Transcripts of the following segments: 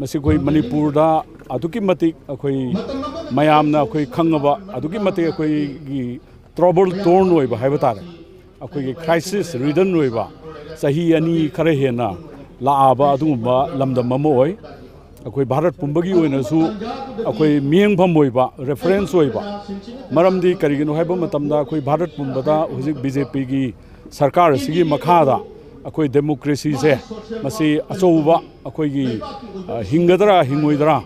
मसी कोई मणिपुर दा अदुकी मतिक अखोई मयामना अखोई खंगबा अदुकी मतिक अखोई गी ट्रबल टोर्न होइबा हाइबा तारे अखोई क्राइसिस रिडन होइबा सही अनी खरे हेना लाआबा अदुबा लमदम अमा होय अखोई भारत पुंबगी ओइनसु अखोई मियंगफम होइबा रेफरेंस होइबा मरमदी करिगिनो हाइबा मतमदा अखोई भारत पुंबदा हुजिक बीजेपी की सरकार सिगी मखादा अखोई डेमोक्रेसी से मसी अचौबा अखोई हिंगदरा हिंगोइदरा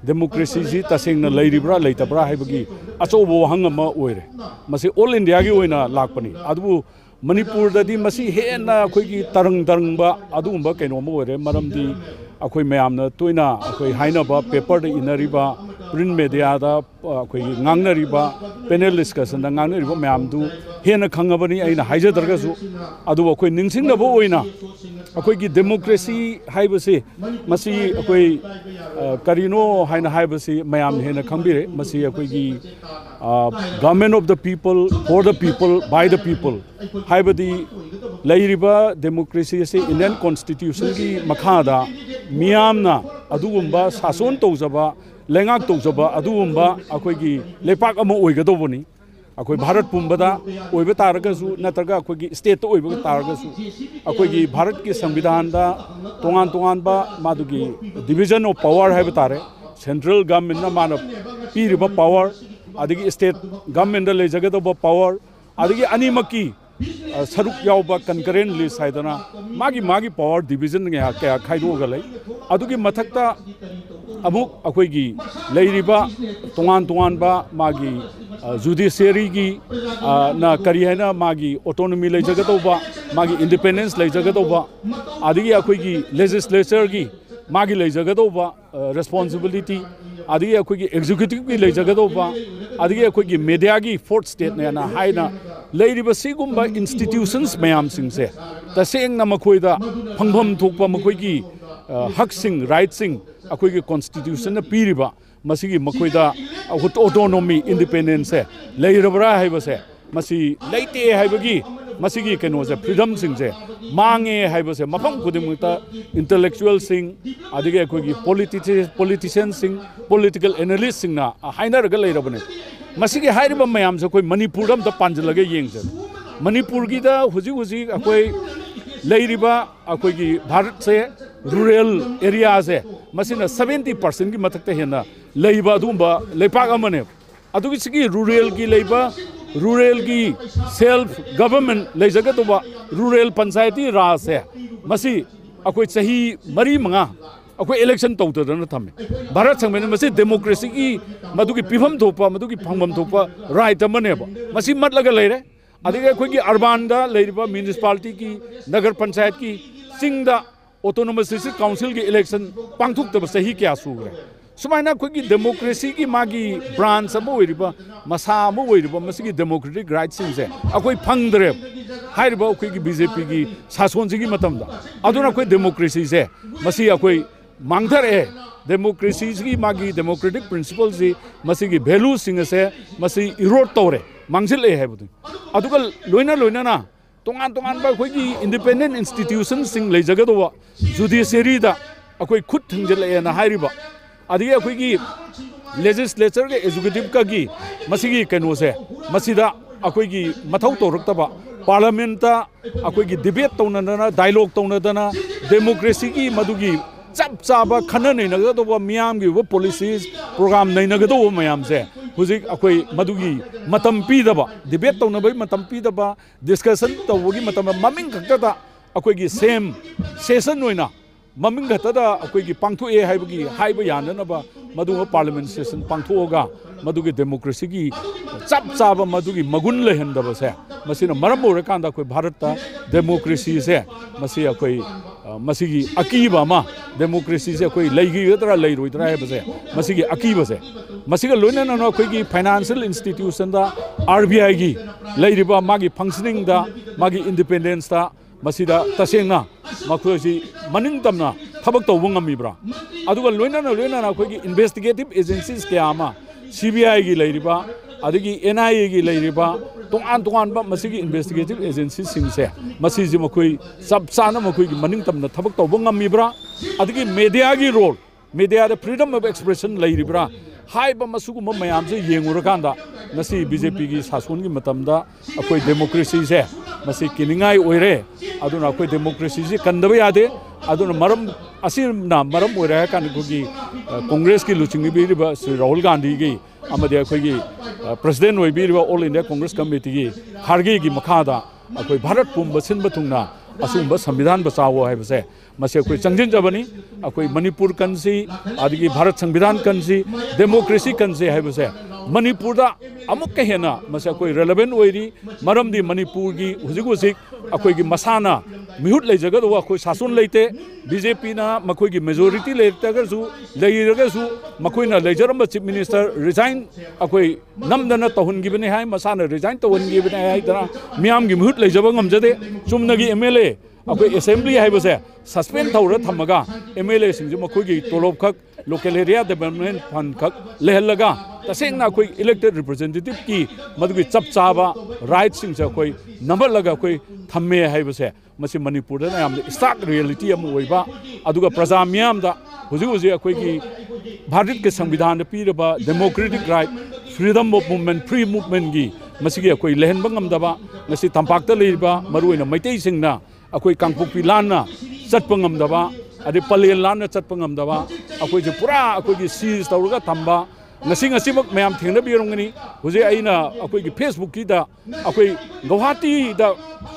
डेमोक्रेसी जी तसेंगना लैरिब्रा लैतब्रा हाइबगी अचौबो वहंग अमा ओइरे मसी ऑल इंडिया की ओइना लाकपनी अदुबु मणिपुर ददी मसी हेना अखोई तरंग तरंगबा अदुबा कैनोम ओइरे मरमदी अखोई मयामना तोइना अखोई हाइनाबा पेपर द इनरिबा प्रिंट मीडिया दा अखोई ngangnariba panel discussion da ngangnariba mayamdu hena khangabani aina haijadargasu adu अखोई निंगसिंगनबो ओइना अखोई की डेमोक्रेसी हाइबसे मसी अखोई करिनो हाइना हाइबसे मयाम हेना खंबिरे मसी अखोई की government of the people for the people by the people हाइबदी लैरिबा डेमोक्रेसी से इंडियन कॉन्स्टिट्यूशन की मखादा मियामना अदुगुंबा सासन तौजबा लेंगाक तौजबा अदुगुंबा अखोई की लेपाक अमा ओइगदोबनी अखोई भारत पुंबदा ओइबा तारगसु नत्रगा अखोई की स्टेट तो ओइबा तारगसु अखोई की भारत की संविधान दा तोंगान तोंगान बा मादुगी डिवीजन ऑफ पावर हाइबा तारे सेंट्रल गवर्नमेंट ना माना पीरिबा पावर अदगी स्टेट गवर्नमेंट दा लेजगदोबा पावर अदगी अनिमकी सरुक यावबा कंकरेंट लिस्ट हाइदना मागी मागी पावर डिवीजन क्या खाइदोगा लै अदुगी मथक्ता अमुक अखोई की लैरिबा तोंगान तोंगान बा मागी जुडिशियरी की ना करी है ना मागी ऑटोनॉमी लेजगदोबा मागी इंडिपेंडेंस लेजगदोबा अदगी अखोई की लेजिस्लेचर की मागी लेजगदोबा रेस्पॉन्सिबिलिटी अदगी अखोई की एग्जीक्यूटिव की लेजगदोबा अदगी अखोई की मीडिया की फोर्थ स्टेट ने ना हाइना लैरिबा सिगुंबा इंस्टीट्यूशंस मयाम सिंगसे तसेंगना मखोइदा फंगफम थोकपा मखोई की हक सिंग राइट सिंग अखोई की कॉन्स्टिट्यूशन पीरिबा मसीगी मखोइदा ऑटोनॉमी इंडिपेंडेंस से लैरबरा हाइबसे मसी लैते हाइबगी मसीगी कैनोसे फ्रीडम सिंगसे मांगे हाइबसे मफम खुदिमुता इंटेलेक्चुअल सिंग अदिगे अखोई पॉलिटिशियन सिंग पॉलिटिकल एनालिस्ट सिंगना हाइनरगा लैरबने मसीगी हाइरिबा मयाम से कोई मणिपुर अमता पांजलगे येंगसे मणिपुर की दा हुजी हुजी अखोई लैरिबा अखोई की भारत से रूरल एरिया से मसीना 70% की मथक्ते हेना लैबा अदुंबा लेपाक अमने अदुगी सिगी रूरल की लैबा रूरल की सेल्फ गवर्नमेंट लेजगदोबा रूरल पंचायती राज से मसी अखोई सही मरी मंगा अखोई इलेक्शन तौदना थमे भारत संविधान मसी डेमोक्रेसी की मदुगी पिफम थोपा मदुगी फंगम थोपा राइट अमनेबा मसी मतलगा लैरे अदिगे अखोई की अर्बान दा लैरिबा म्युनिसिपालिटी की नगर पंचायत की सिंगदा ऑटोनोमस डिस्ट्रिक्ट काउंसिल की इलेक्शन पांथोक्तब सही क्या सुग्रे सुमाइना अखोई डेमोक्रेसी की मागी ब्रांच अमा ओइरिबा मसा अमा ओइरिबा मसीगी डेमोक्रेटिक राइट सिंगसे अखोई फंगद्रे हाइरिबा अखोई की बीजेपी की शासनसिगी मतमदा अदुना अखोई डेमोक्रेसी से मसी अखोई मांगथरे डेमोक्रेसी की मागी डेमोक्रेटिक प्रिंसिपल से मसीगी वैल्यू सिंगसे मसी इरोड तौरे मांगसिले हैबदु अदुगा लोइना लोइना ना तोंगान तोंगान बा अखोई की इंडिपेंडेंट इंस्टीट्यूशन सिंग लेजगदोबा जुडिशियरी दा अखोई खुद थंजले ना हाइरिबा अदगी अखोई की लेजिस्लेचर के एग्जीक्यूटिव का की मसीगी कैनो से मसीदा अखोई की मथौ तौरक्तबा पार्लियामेंट अखोई की डिबेट तौनदना डायलॉग तौनदना डेमोक्रेसी की मदुगी चप चाबा खन नैनगदोबा मियाम की पॉलिसीज प्रोग्राम नैनगदोबा मयाम से हुजिक अखोई मदुगी मतम पीदबा डिबेट तौनबई मतम पीदबा डिस्कशन तौबगी मतम ममिंग खक्तदा अखोई की सेम सेशन होइना ममिंग खतदा अखोई की पांथोए हाइबगी हाइब याननबा मदुगा पार्लियामेंट सेशन पांथोगा मदुगी डेमोक्रेसी की चप चाबा मदुगी मगुन लेहनदबा से मसीना मरम ओरकांदा अखोई भारत डेमोक्रेसी से मसी अखोई मसीगी अकीबा मा डेमोक्रेसी से अखोई लैगिगदरा लैरोइदरा हैबसे मसीगी अकीबा से मसीगा लोइना न अखोई की फाइनेंशियल इंस्टीट्यूशन दा आरबीआई की लैरिबा मागी फंक्शनिंग दा मागी इंडिपेंडेंस दा मसीदा तसेंगना मखोसी मनिंग तमना थबक तौबो ngamiब्रा अदुगा लोइना अखोई की इन्वेस्टिगेटिव एजेंसीज क्या मा सीबीआई की लैरिबा अदगी एनआईए की लैरिबा तोंगान तोंगान बा मसीगी इन्वेस्टिगेटिव एजेंसी सिंगसे मसी जी मखोई सब साना मखोई की मनिंग तमना थबक तौबो ngamiब्रा अदगी मीडिया की role media freedom of expression लेरिब्रा हाइबा मसुगुम मयाम से येंगुरकांदा नसी बीजेपी की शासन की मतमदा अकोई डेमोक्रेसी से मसी किनिंगाई ओइरे अदुना अकोई डेमोक्रेसी से कंदबे यादे अदुना मरम असिना मरम ओइरे कान कोगी कांग्रेस की लुचिंग बीरिबा श्री राहुल गांधी की अमदे अकोई प्रेसिडेंट ओइबिरिबा ऑल इंडिया कांग्रेस कमिटी की खारगे की मखादा अकोई भारत पुंब सिनबा तुंगना असुंब संविधान बचाओ है बसे मसे कोई चंजिन जबनी अकोई मणिपुर कंसी आदि भारत संविधान कंसी डेमोक्रेसी कंसी है बसे मणिपुर दा अमुक के हेना मसे कोई रेलेवेंट ओइरी मरमदी मणिपुर की हुजिक हुजिक अकोई की मसाना मिहुट ले जगह वो कोई शासन लेते बीजेपी ना मकोई की मेजोरिटी लेते अगर सु लेरगे सु मकोई ना लेजरम चीफ मिनिस्टर रिजाइन अकोई नमदना तहुनगी बने है मसाना रिजाइन तहुनगी बने है इतना मियाम की मिहुट ले जब ngमजदे चुमनगी एमएलए अकोई असेंबली है बसे सस्पेंड तौर थमगा एमएलए सिंह मकोई की तोलोब खक लोकल एरिया डेवलपमेंट फंड खक लेहलगा तसेंगना कोई इलेक्टेड रिप्रेजेंटेटिव की मदुगी चप चाबा राइट सिंह से कोई नंबर लगा कोई थम्मे है बसे मसी मणिपुर दा याम स्टाक रियलिटी अम ओइबा अदुगा प्रजा मियाम दा हुजि हुजि अकोई की भारत के संविधान पीरबा democratic right freedom of movement free movement की मसीगी अकोई लेहनबा ngमदबा ngasi तंपाक्ता लेरिबा मरुइना मैतै सिंगना अकोई कांगपुपी लाना चटपा ngमदबा अदे पलेल लाना चटपा ngमदबा अकोई जे पूरा अकोई की सीज तौरगा थंबा ngasi मैम थेंगनबीरंगनी हुजे अइना अकोई की फेसबुक की दा अकोई गुवाहाटी दा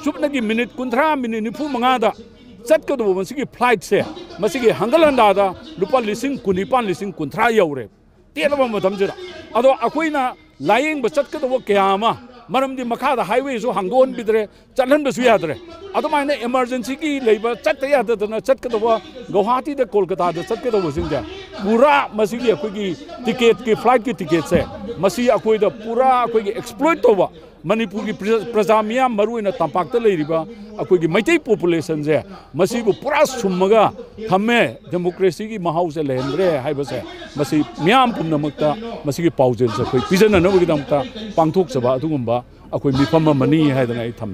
सुपनगी मिनिट 15 मिनिट 95 दा चटकदो मसिगी फ्लाइट से मसिगी हंगलंदा दा रुपा लिसिंग 19 यौरे तेलबा मतमजरा अदो अकोइना लाइंग बचटकदो क्यामा मरमदी मखादा हाईवे जो हंगोन बिदरे चलन बसु यादरे अदमाइना इमरजेंसी की लेबा चट याददना चटकदो गुवाहाटी दा कोलकाता दा चटकदो सिंजा पूरा मसिगी अकोई टिकट की फ्लाइट की टिकट से मसी अकोई दा पूरा अकोई एक्सप्लॉइट तोबा मणिपुर की प्रजा मियाम मरुइना तंपाक्ता लेरिबा अकोई की मैतै पॉपुलेशन से मसीबु पूरा सुमगा थम्मे डेमोक्रेसी की महाउ से लेहंद्रे हाइबसे मसी मियाम पुनमक्ता मसीगी पाउजेल से कोई पिजन नबगिदमता पांथोक सभा अदुगुंबा अकोई मिफम मनी हाइदना थम